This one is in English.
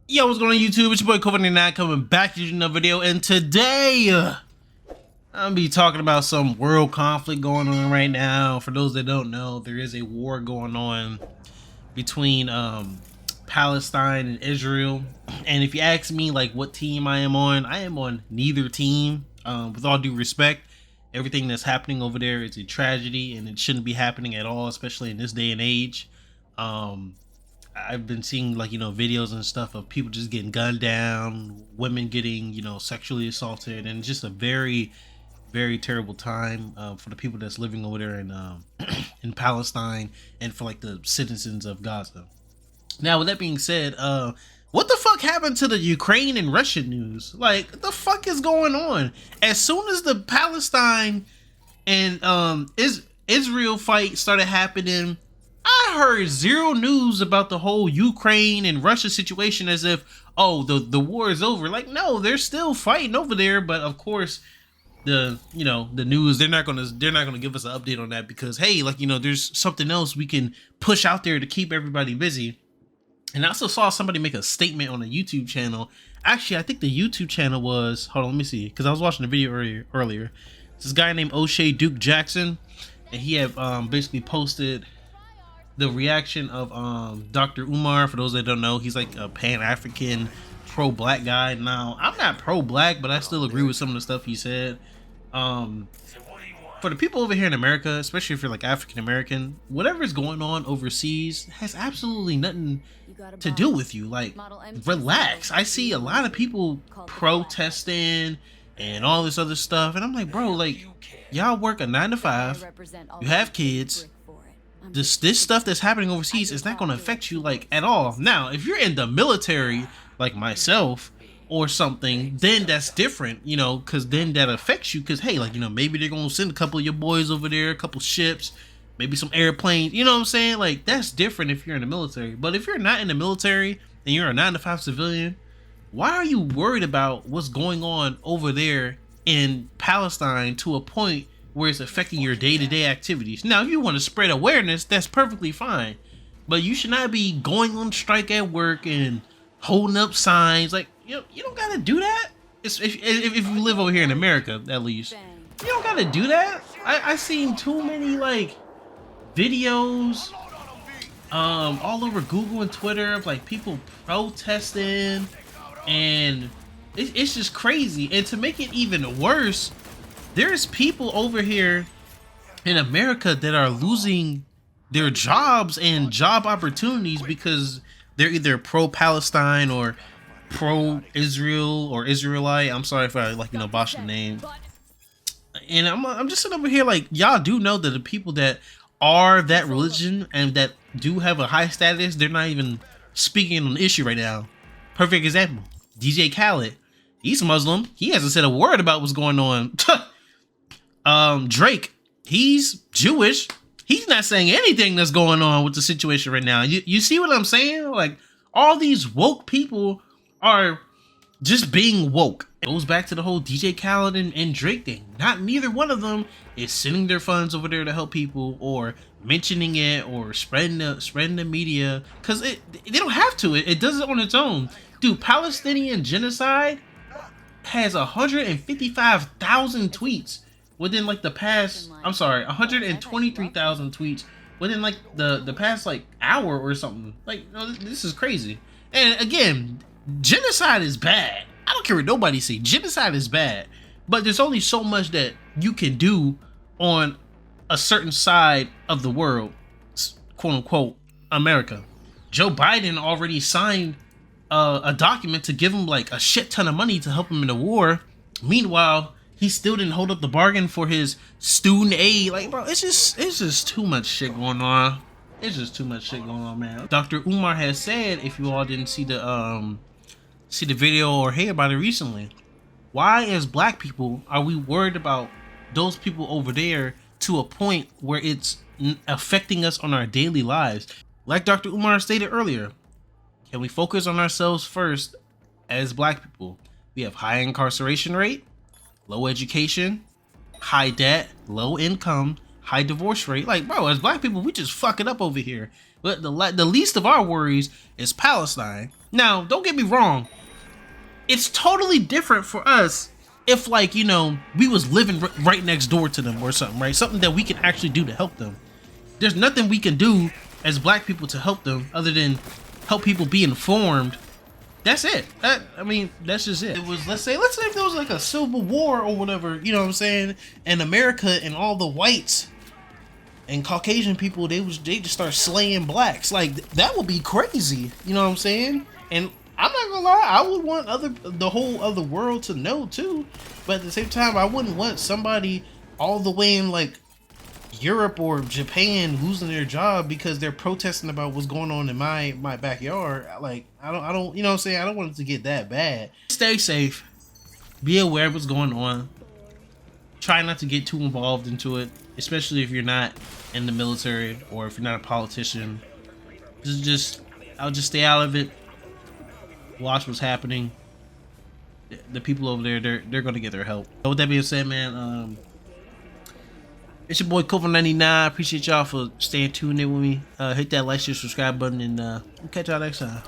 Yo, what's going on YouTube? It's your boy COVID-19 coming back to another video, and today I'm gonna be talking about some world conflict going on right now. For those that don't know, there is a war going on between Palestine and Israel. And if you ask me like what team I am on neither team. With all due respect, everything that's happening over there is a tragedy and it shouldn't be happening at all, especially in this day and age. I've been seeing videos and stuff of people just getting gunned down, women getting sexually assaulted, and just a very, very terrible time for the people that's living over there in in Palestine, and for like the citizens of Gaza. Now, with that being said, what the fuck happened to the Ukraine and Russia news? Like, what the fuck is going on? As soon as the Palestine and Israel fight started happening, I heard zero news about the whole Ukraine and Russia situation, as if, oh, the war is over. Like, no, they're still fighting over there. But of course, the news, they're not gonna give us an update on that, because hey, there's something else we can push out there to keep everybody busy. And I also saw somebody make a statement on a YouTube channel. Actually, I think the YouTube channel was, hold on, let me see, because I was watching the video earlier. This guy named O'Shea Duke Jackson, and he had basically posted the reaction of Dr. Umar. For those that don't know, he's like a Pan-African pro-black guy. Now, I'm not pro-black, but I still agree with some of the stuff he said. For the people over here in America, especially if you're like African American, whatever is going on overseas has absolutely nothing to do with you. Like, relax. I see a lot of people protesting and all this other stuff, and I'm like, bro, like, y'all work a 9 to 5, you have kids. This stuff that's happening overseas is not going to affect you like at all. Now, if you're in the military like myself or something, then that's different, because then that affects you, because hey, maybe they're going to send a couple of your boys over there, a couple ships, maybe some airplanes, you know what I'm saying? Like, that's different if you're in the military. But if you're not in the military and you're a 9 to 5 civilian, why are you worried about what's going on over there in Palestine to a point where it's affecting your day-to-day activities? Now, if you want to spread awareness, that's perfectly fine, but you should not be going on strike at work and holding up signs. Like, you don't gotta do that. If you live over here in America, at least, you don't gotta do that. I seen too many like videos all over Google and Twitter of like people protesting, and it's just crazy. And to make it even worse, there's people over here in America that are losing their jobs and job opportunities because they're either pro-Palestine or pro-Israel or Israelite. I'm sorry if I botched the name. And I'm just sitting over here like, y'all do know that the people that are that religion and that do have a high status, they're not even speaking on the issue right now. Perfect example, DJ Khaled. He's Muslim. He hasn't said a word about what's going on. Drake, he's Jewish. He's not saying anything that's going on with the situation right now. You see what I'm saying? Like, all these woke people are just being woke. It goes back to the whole DJ Khaled and Drake thing. Neither one of them is sending their funds over there to help people, or mentioning it, or spreading the media, because they don't have to. It does it on its own. Dude, Palestinian genocide has 155,000 tweets within like the past, 123,000 tweets within like the past like hour or something. Like, this is crazy. And again, genocide is bad. I don't care what nobody say. Genocide is bad, but there's only so much that you can do on a certain side of the world, quote unquote America. Joe Biden already signed a document to give him like a shit ton of money to help him in the war. Meanwhile, he still didn't hold up the bargain for his student aid. Like, bro, it's just too much shit going on. It's just too much shit going on, man. Dr. Umar has said, if you all didn't see the video or hear about it recently, why as black people are we worried about those people over there to a point where it's affecting us on our daily lives? Like Dr. Umar stated earlier, can we focus on ourselves first as black people? We have high incarceration rate, low education, high debt, low income, high divorce rate. Like, bro, as black people, we just fuck it up over here. But the least of our worries is Palestine. Now, don't get me wrong. It's totally different for us if, like, you know, we was living right next door to them or something, right? Something that we can actually do to help them. There's nothing we can do as black people to help them other than help people be informed. That's it. I mean, that's just it. It was, let's say if there was like a civil war or whatever, you know what I'm saying? And America and all the whites and Caucasian people, they just start slaying blacks. Like, that would be crazy. You know what I'm saying? And I'm not gonna lie, I would want the whole other world to know too. But at the same time, I wouldn't want somebody all the way in like Europe or Japan losing their job because they're protesting about what's going on in my backyard. Like, I don't, you know what I'm saying? I don't want it to get that bad. Stay safe. Be aware of what's going on. Try not to get too involved into it, especially if you're not in the military or if you're not a politician. I'll just stay out of it. Watch what's happening. The people over there, they're gonna get their help. So with that being said, man, it's your boy COVID-99. Appreciate y'all for staying tuned in with me. Hit that like, share, subscribe button, and we'll catch y'all next time.